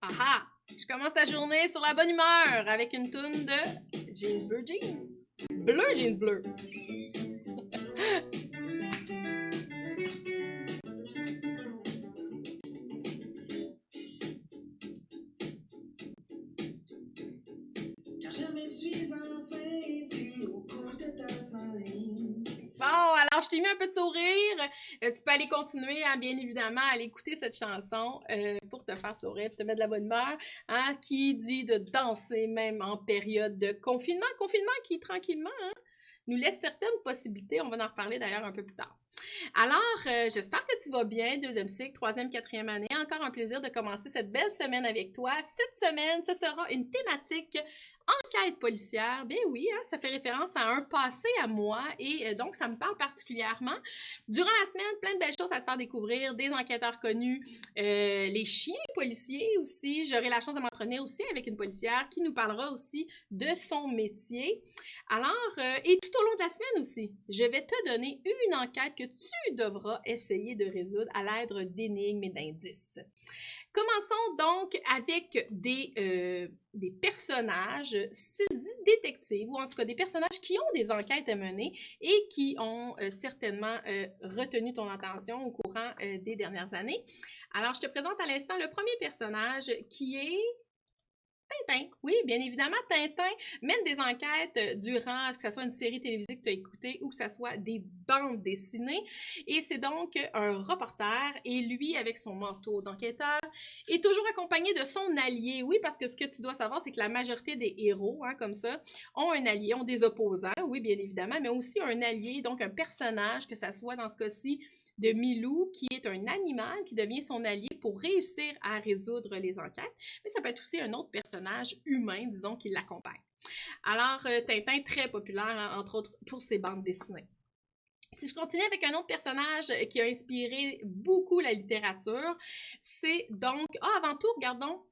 Haha! Je commence la journée sur la bonne humeur avec une toune de Jeans Bleu Jeans. Bleu Jeans Bleu. Bon, alors je t'ai mis un peu de sourire. Tu peux aller continuer, hein, bien évidemment, à aller écouter cette chanson pour te faire sourire, pour te mettre de la bonne humeur. Hein, qui dit de danser même en période de confinement. Confinement qui, tranquillement, hein, nous laisse certaines possibilités. On va en reparler d'ailleurs un peu plus tard. Alors, j'espère que tu vas bien, deuxième cycle, troisième, quatrième année. Encore un plaisir de commencer cette belle semaine avec toi. Cette semaine, ce sera une thématique enquête policière. Bien oui, hein, ça fait référence à un passé à moi et donc ça me parle particulièrement. Durant la semaine, plein de belles choses à te faire découvrir, des enquêteurs connus, les chiens policiers aussi. J'aurai la chance de m'entraîner aussi avec une policière qui nous parlera aussi de son métier. Alors, et tout au long de la semaine aussi, je vais te donner une enquête que tu devras essayer de résoudre à l'aide d'énigmes et d'indices. Commençons donc avec des personnages style détective, ou en tout cas des personnages qui ont des enquêtes à mener et qui ont certainement retenu ton attention au courant des dernières années. Alors, je te présente à l'instant le premier personnage qui est Tintin. Oui, bien évidemment, Tintin mène des enquêtes durant, que ce soit une série télévisée que tu as écoutée ou que ce soit des bandes dessinées. Et c'est donc un reporter et lui, avec son manteau d'enquêteur, est toujours accompagné de son allié. Oui, parce que ce que tu dois savoir, c'est que la majorité des héros, hein, comme ça, ont un allié, ont des opposants, oui, bien évidemment, mais aussi un allié, donc un personnage, que ce soit dans ce cas-ci, de Milou, qui est un animal qui devient son allié pour réussir à résoudre les enquêtes, mais ça peut être aussi un autre personnage humain, disons, qui l'accompagne. Alors, Tintin, très populaire, hein, entre autres, pour ses bandes dessinées. Si je continue avec un autre personnage qui a inspiré beaucoup la littérature, c'est donc... Ah, avant tout, regardons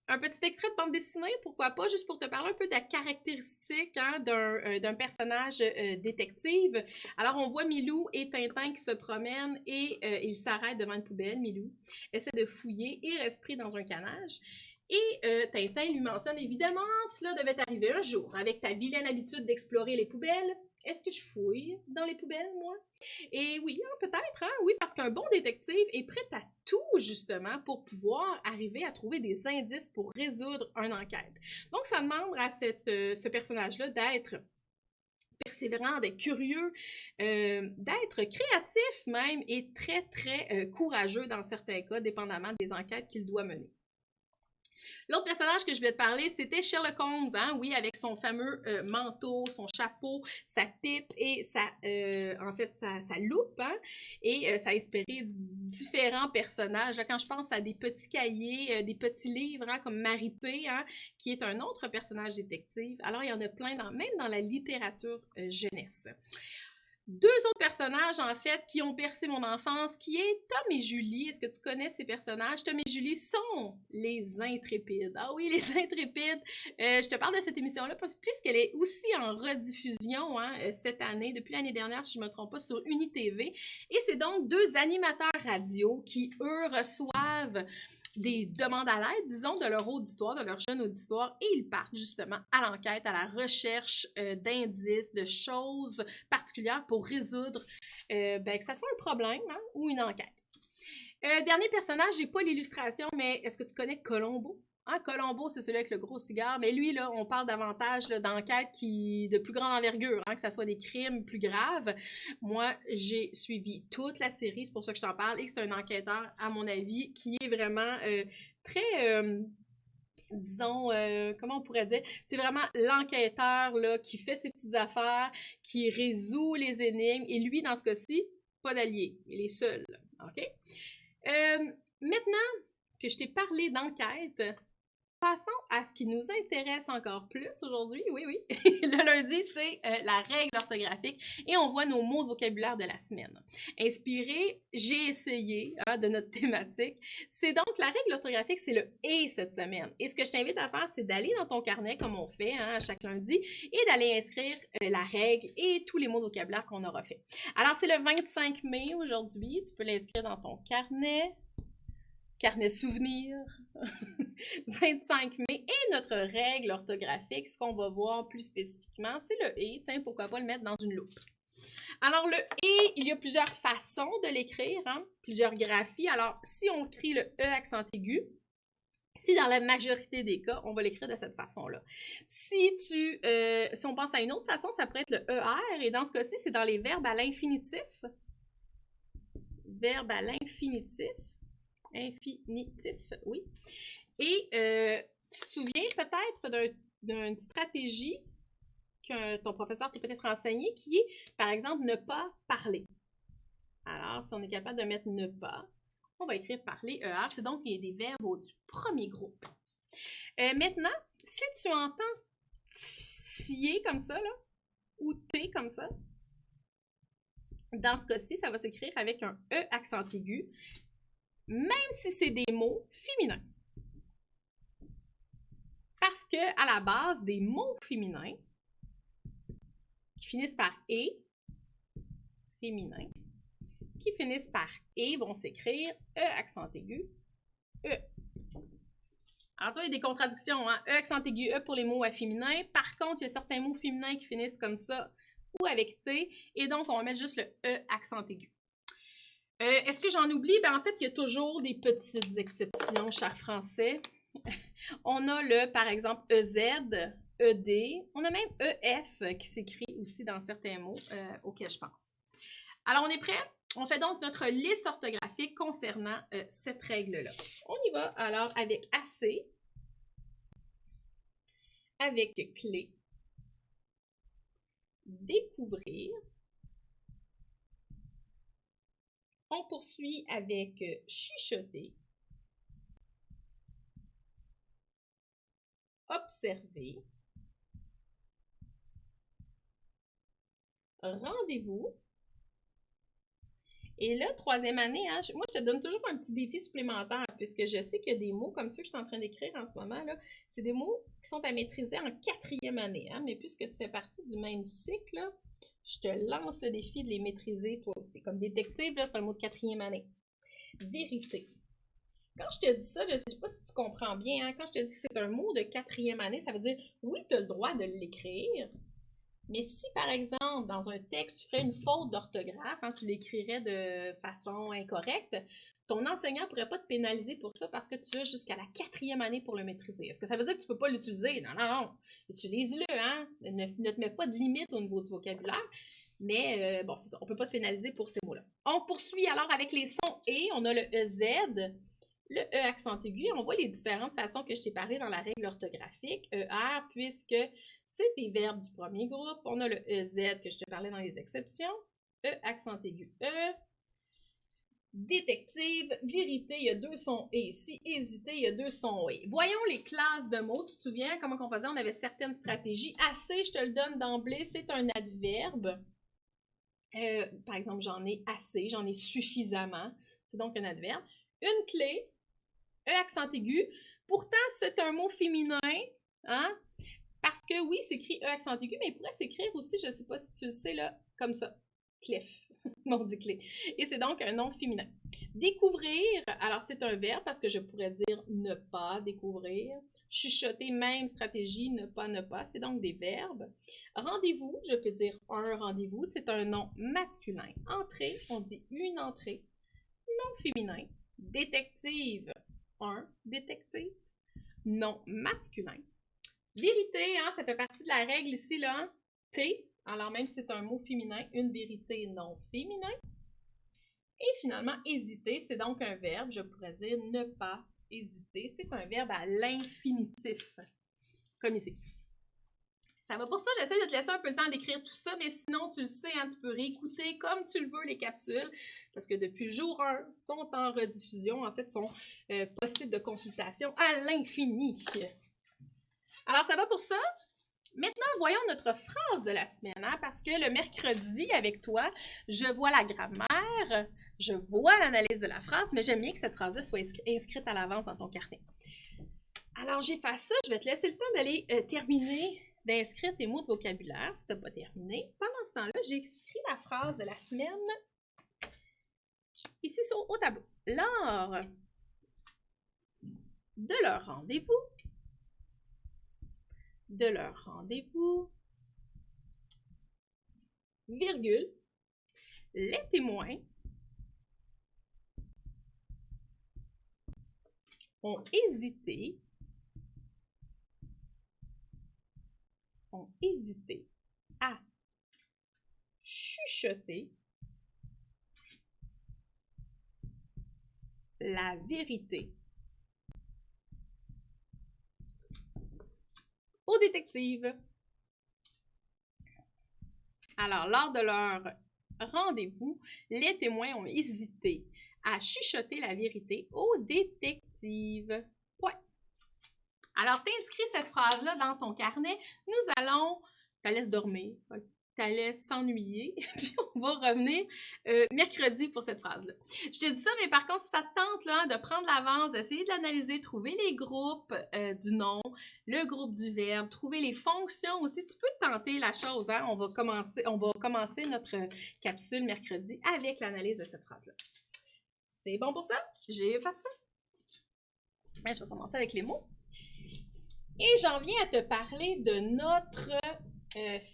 un petit extrait de bande dessinée, pourquoi pas, juste pour te parler un peu de la caractéristique, hein, d'un personnage détective. Alors, on voit Milou et Tintin qui se promènent et ils s'arrêtent devant une poubelle. Milou essaie de fouiller et reste pris dans un canage. Et Tintin lui mentionne évidemment, cela devait arriver un jour. Avec ta vilaine habitude d'explorer les poubelles, est-ce que je fouille dans les poubelles, moi? Et oui, hein, peut-être, hein? Oui, parce qu'un bon détective est prêt à tout, justement, pour pouvoir arriver à trouver des indices pour résoudre une enquête. Donc, ça demande à ce personnage-là d'être persévérant, d'être curieux, d'être créatif même et très, très courageux dans certains cas, dépendamment des enquêtes qu'il doit mener. L'autre personnage que je voulais te parler, c'était Sherlock Holmes, hein? Oui, avec son fameux manteau, son chapeau, sa pipe et sa loupe, hein? Et ça a inspiré différents personnages. Quand je pense à des petits cahiers, des petits livres, hein, comme Marie P, hein, qui est un autre personnage détective. Alors, il y en a plein, même dans la littérature jeunesse. Deux autres personnages, en fait, qui ont percé mon enfance, qui est Tom et Julie. Est-ce que tu connais ces personnages? Tom et Julie sont les Intrépides. Ah oui, les Intrépides. Je te parle de cette émission-là puisqu'elle est aussi en rediffusion, hein, cette année, depuis l'année dernière, si je ne me trompe pas, sur UniTV. Et c'est donc deux animateurs radio qui, eux, reçoivent des demandes à l'aide, disons, de leur auditoire, de leur jeune auditoire, et ils partent justement à l'enquête, à la recherche d'indices, de choses particulières pour résoudre, que ça soit un problème, hein, ou une enquête. Dernier personnage, j'ai pas l'illustration, mais est-ce que tu connais Colombo? Hein, Colombo, c'est celui avec le gros cigare, mais lui, là, on parle davantage d'enquêtes de plus grande envergure, hein, que ce soit des crimes plus graves. Moi, j'ai suivi toute la série, c'est pour ça que je t'en parle, et c'est un enquêteur, à mon avis, qui est vraiment très... disons, comment on pourrait dire, c'est vraiment l'enquêteur là, qui fait ses petites affaires, qui résout les énigmes, et lui, dans ce cas-ci, pas d'allié, il est seul, ok? Maintenant que je t'ai parlé d'enquête, passons à ce qui nous intéresse encore plus aujourd'hui. Oui, oui. Le lundi, c'est la règle orthographique et on voit nos mots de vocabulaire de la semaine. Inspiré, j'ai essayé de notre thématique. C'est donc la règle orthographique, c'est le « et » cette semaine. Et ce que je t'invite à faire, c'est d'aller dans ton carnet, comme on fait à chaque lundi, et d'aller inscrire la règle et tous les mots de vocabulaire qu'on aura fait. Alors, c'est le 25 mai aujourd'hui. Tu peux l'inscrire dans ton carnet. carnet souvenir, 25 mai, et notre règle orthographique, ce qu'on va voir plus spécifiquement, c'est le « et ». Tiens, pourquoi pas le mettre dans une loupe. Alors, le « et », il y a plusieurs façons de l'écrire, hein? Plusieurs graphies. Alors, si on écrit le « e » accent aigu, si dans la majorité des cas, on va l'écrire de cette façon-là. Si on pense à une autre façon, ça pourrait être le « er », et dans ce cas-ci, c'est dans les verbes à l'infinitif. Verbe à l'infinitif. Infinitif, oui. Et tu te souviens peut-être d'une stratégie que ton professeur t'a peut-être enseigné, qui est, par exemple, ne pas parler. Alors, si on est capable de mettre ne pas, on va écrire parler, ER. C'est donc des verbes du premier groupe. Maintenant, si tu entends tier comme ça, là, ou t comme ça, dans ce cas-ci, ça va s'écrire avec un E accent aigu, même si c'est des mots féminins. Parce que, à la base, des mots féminins qui finissent par « et », féminin, qui finissent par « et » vont s'écrire « e » accent aigu, « e ». Alors, tu vois, il y a des contradictions, hein? « E » accent aigu, « e » pour les mots à féminin. Par contre, il y a certains mots féminins qui finissent comme ça ou avec « t », et donc, on va mettre juste le « e » accent aigu. Est-ce que j'en oublie? Ben, en fait, il y a toujours des petites exceptions, chers Français. On a le, par exemple, EZ, ED. On a même EF qui s'écrit aussi dans certains mots auxquels je pense. Alors, on est prêt? On fait donc notre liste orthographique concernant cette règle-là. On y va alors avec assez, avec clé, découvrir. On poursuit avec chuchoter, observer, rendez-vous. Et là, troisième année, hein, moi, je te donne toujours un petit défi supplémentaire, puisque je sais qu'il y a des mots comme ceux que je suis en train d'écrire en ce moment, là, c'est des mots qui sont à maîtriser en quatrième année. Hein, mais puisque tu fais partie du même cycle, là, je te lance le défi de les maîtriser toi aussi. Comme détective, là, c'est un mot de quatrième année. Vérité. Quand je te dis ça, je ne sais pas si tu comprends bien, hein, quand je te dis que c'est un mot de quatrième année, ça veut dire, oui, tu as le droit de l'écrire, mais si, par exemple, dans un texte, tu ferais une faute d'orthographe, hein, tu l'écrirais de façon incorrecte, ton enseignant ne pourrait pas te pénaliser pour ça parce que tu as jusqu'à la quatrième année pour le maîtriser. Est-ce que ça veut dire que tu ne peux pas l'utiliser? Non, non, non. Utilise-le, hein? Ne te mets pas de limite au niveau du vocabulaire. Mais bon, c'est ça. On ne peut pas te pénaliser pour ces mots-là. On poursuit alors avec les sons « et ». On a le EZ, le E accent aigu. On voit les différentes façons que je t'ai parlé dans la règle orthographique. ER, puisque c'est des verbes du premier groupe. On a le EZ que je te parlais dans les exceptions. E accent aigu, E. Détective, vérité, il y a deux sons et ici. Hésiter, il y a deux sons et. Voyons les classes de mots. Tu te souviens comment on faisait? On avait certaines stratégies. Assez, je te le donne d'emblée, c'est un adverbe. Par exemple, j'en ai assez, j'en ai suffisamment. C'est donc un adverbe. Une clé, E accent aigu. Pourtant, c'est un mot féminin, hein? Parce que oui, c'est écrit E accent aigu, mais il pourrait s'écrire aussi, je ne sais pas si tu le sais, là, comme ça. Cliff. Mon dit clé. Et c'est donc un nom féminin. Découvrir, alors c'est un verbe parce que je pourrais dire ne pas découvrir. Chuchoter, même stratégie, ne pas, c'est donc des verbes. Rendez-vous, je peux dire un rendez-vous, c'est un nom masculin. Entrée, on dit une entrée. Nom féminin. Détective, un détective. Nom masculin. Vérité, hein, ça fait partie de la règle ici, là. T, alors même si c'est un mot féminin, une vérité non féminin. Et finalement, hésiter, c'est donc un verbe, je pourrais dire ne pas hésiter. C'est un verbe à l'infinitif, comme ici. Ça va pour ça, j'essaie de te laisser un peu le temps d'écrire tout ça, mais sinon, tu le sais, hein, tu peux réécouter comme tu le veux les capsules, parce que depuis le jour 1, sont en rediffusion, en fait, sont possibles de consultation à l'infini. Alors, ça va pour ça? Maintenant, voyons notre phrase de la semaine, hein, parce que le mercredi, avec toi, je vois la grammaire, je vois l'analyse de la phrase, mais j'aime bien que cette phrase-là soit inscrite à l'avance dans ton carnet. Alors, j'efface ça, je vais te laisser le temps d'aller terminer d'inscrire tes mots de vocabulaire si tu n'as pas terminé. Pendant ce temps-là, j'écris la phrase de la semaine ici au tableau. Laure de leur rendez-vous, virgule, les témoins ont hésité à chuchoter la vérité au détective. Alors, lors de leur rendez-vous, les témoins ont hésité à chuchoter la vérité au détective. Point. Alors, t'inscris cette phrase-là dans ton carnet. Nous allons, tu laisses dormir, tu laisses s'ennuyer, puis on va revenir mercredi pour cette phrase-là. Je te dis ça, mais par contre, si ça te tente là, de prendre l'avance, d'essayer de l'analyser, trouver les groupes du nom, le groupe du verbe, trouver les fonctions aussi, tu peux tenter la chose. Hein? On va commencer notre capsule mercredi avec l'analyse de cette phrase-là. C'est bon pour ça? J'ai fait ça. Mais je vais commencer avec les mots. Et j'en viens à te parler de notre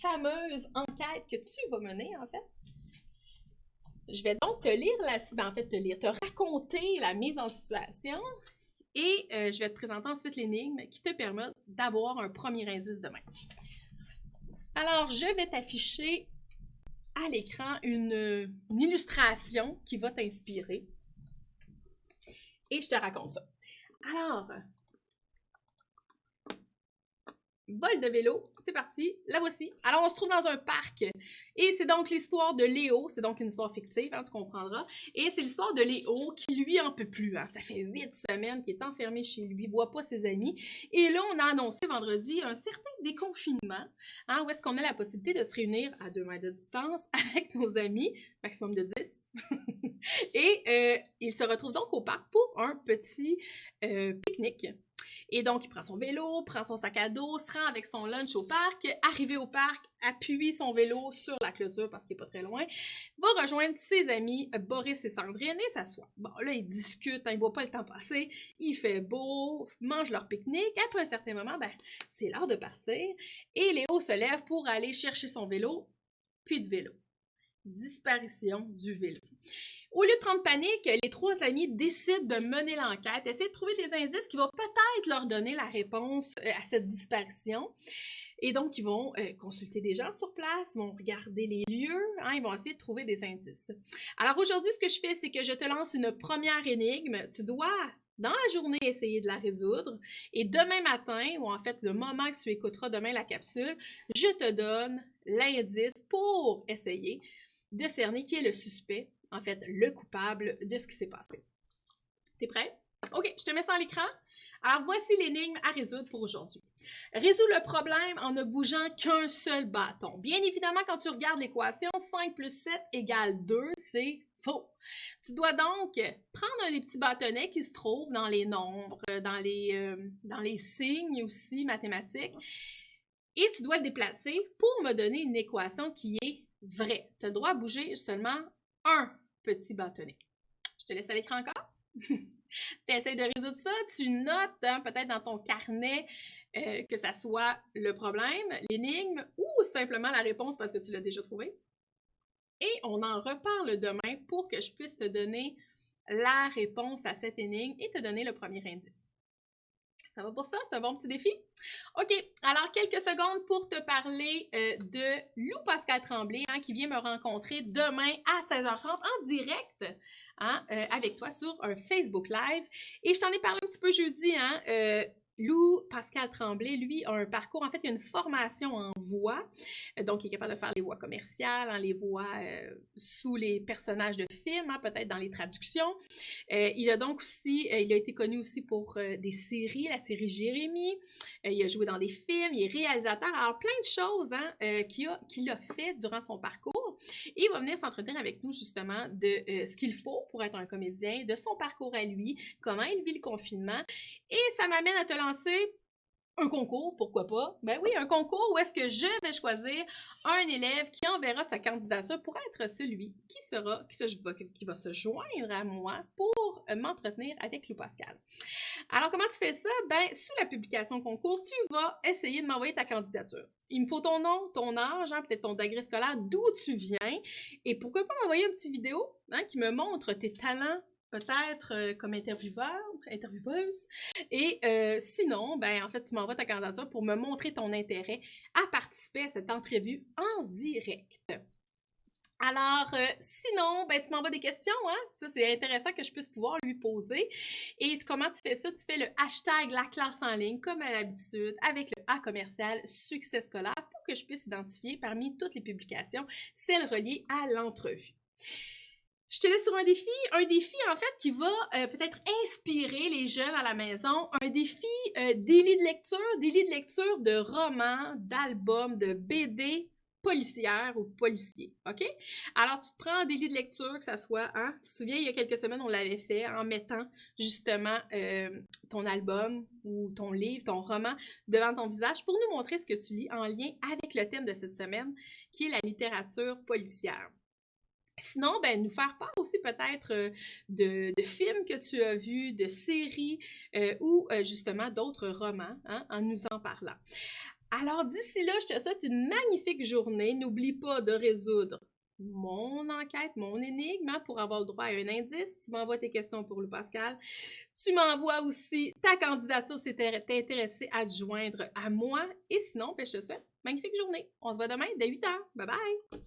fameuse enquête que tu vas mener, en fait. Je vais donc te lire, te raconter la mise en situation et je vais te présenter ensuite l'énigme qui te permet d'avoir un premier indice demain. Alors, je vais t'afficher à l'écran une illustration qui va t'inspirer et je te raconte ça. Alors, vol de vélo, c'est parti, la voici. Alors, on se trouve dans un parc et c'est donc l'histoire de Léo, c'est donc une histoire fictive, hein, tu comprendras, et c'est l'histoire de Léo qui, lui, en peut plus. Hein. Ça fait 8 semaines qu'il est enfermé chez lui, ne voit pas ses amis, et là, on a annoncé vendredi un certain déconfinement, hein, où est-ce qu'on a la possibilité de se réunir à 2 mètres de distance avec nos amis, maximum de 10, et il se retrouve donc au parc pour un petit pique-nique. Et donc, il prend son vélo, prend son sac à dos, se rend avec son lunch au parc. Arrivé au parc, appuie son vélo sur la clôture parce qu'il n'est pas très loin. Va rejoindre ses amis Boris et Sandrine et s'assoit. Bon, là, ils discutent, hein, ils ne voient pas le temps passer. Il fait beau, mangent leur pique-nique. Après un certain moment, ben, c'est l'heure de partir. Et Léo se lève pour aller chercher son vélo. Puis de vélo. Disparition du vélo. Au lieu de prendre panique, les 3 amis décident de mener l'enquête, essayer de trouver des indices qui vont peut-être leur donner la réponse à cette disparition. Et donc, ils vont consulter des gens sur place, vont regarder les lieux, hein, ils vont essayer de trouver des indices. Alors aujourd'hui, ce que je fais, c'est que je te lance une première énigme. Tu dois, dans la journée, essayer de la résoudre. Et demain matin, ou en fait le moment que tu écouteras demain la capsule, je te donne l'indice pour essayer de cerner qui est le suspect, en fait, le coupable de ce qui s'est passé. T'es prêt? OK, je te mets ça à l'écran. Alors, voici l'énigme à résoudre pour aujourd'hui. Résous le problème en ne bougeant qu'un seul bâton. Bien évidemment, quand tu regardes l'équation, 5 plus 7 égale 2, c'est faux. Tu dois donc prendre un des petits bâtonnets qui se trouvent dans les nombres, dans les signes aussi mathématiques, et tu dois le déplacer pour me donner une équation qui est vraie. Tu as le droit à bouger seulement un petit bâtonnet. Je te laisse à l'écran encore. Tu essaies de résoudre ça, tu notes hein, peut-être dans ton carnet que ça soit le problème, l'énigme ou simplement la réponse parce que tu l'as déjà trouvé. Et on en reparle demain pour que je puisse te donner la réponse à cette énigme et te donner le premier indice. Ça va pour ça? C'est un bon petit défi? OK, alors quelques secondes pour te parler de Lou Pascal Tremblay hein, qui vient me rencontrer demain à 16h30 en direct hein, avec toi sur un Facebook Live. Et je t'en ai parlé un petit peu jeudi, hein, Lou Pascal Tremblay, lui, a un parcours, en fait, il a une formation en voix, donc il est capable de faire les voix commerciales, hein, les voix sous les personnages de films, hein, peut-être dans les traductions. Il a donc aussi, il a été connu aussi pour des séries, la série Jérémie, il a joué dans des films, il est réalisateur, alors plein de choses hein, qu'il a fait durant son parcours. Et il va venir s'entretenir avec nous justement de ce qu'il faut pour être un comédien, de son parcours à lui, comment il vit le confinement. Et ça m'amène à te lancer Un concours, pourquoi pas? Ben oui, un concours où est-ce que je vais choisir un élève qui enverra sa candidature pour être celui qui va se joindre à moi pour m'entretenir avec Lou Pascal. Alors, comment tu fais ça? Ben, sous la publication concours, tu vas essayer de m'envoyer ta candidature. Il me faut ton nom, ton âge, hein, peut-être ton degré scolaire, d'où tu viens, et pourquoi pas m'envoyer une petite vidéo hein, qui me montre tes talents, peut-être comme intervieweur, intervieweuse. Et sinon, ben, en fait, tu m'envoies ta candidature pour me montrer ton intérêt à participer à cette entrevue en direct. Alors, sinon, ben, tu m'envoies des questions, hein? Ça, c'est intéressant que je puisse pouvoir lui poser. Et comment tu fais ça? Tu fais le hashtag la classe en ligne, comme à l'habitude, avec le A commercial succès scolaire pour que je puisse identifier parmi toutes les publications celles reliées à l'entrevue. Je te laisse sur un défi en fait qui va peut-être inspirer les jeunes à la maison, un défi des livres de lecture de romans, d'albums, de BD policières ou policiers, ok? Alors, tu te prends des livres de lecture, que ça soit, hein, tu te souviens, il y a quelques semaines, on l'avait fait en mettant justement ton album ou ton livre, ton roman devant ton visage pour nous montrer ce que tu lis en lien avec le thème de cette semaine, qui est la littérature policière. Sinon, ben, nous faire part aussi peut-être de films que tu as vus, de séries ou justement d'autres romans hein, en nous en parlant. Alors d'ici là, je te souhaite une magnifique journée. N'oublie pas de résoudre mon enquête, mon énigme hein, pour avoir le droit à un indice. Tu m'envoies tes questions pour le Pascal. Tu m'envoies aussi ta candidature si tu es intéressé à te joindre à moi. Et sinon, ben, je te souhaite une magnifique journée. On se voit demain dès 8h. Bye bye!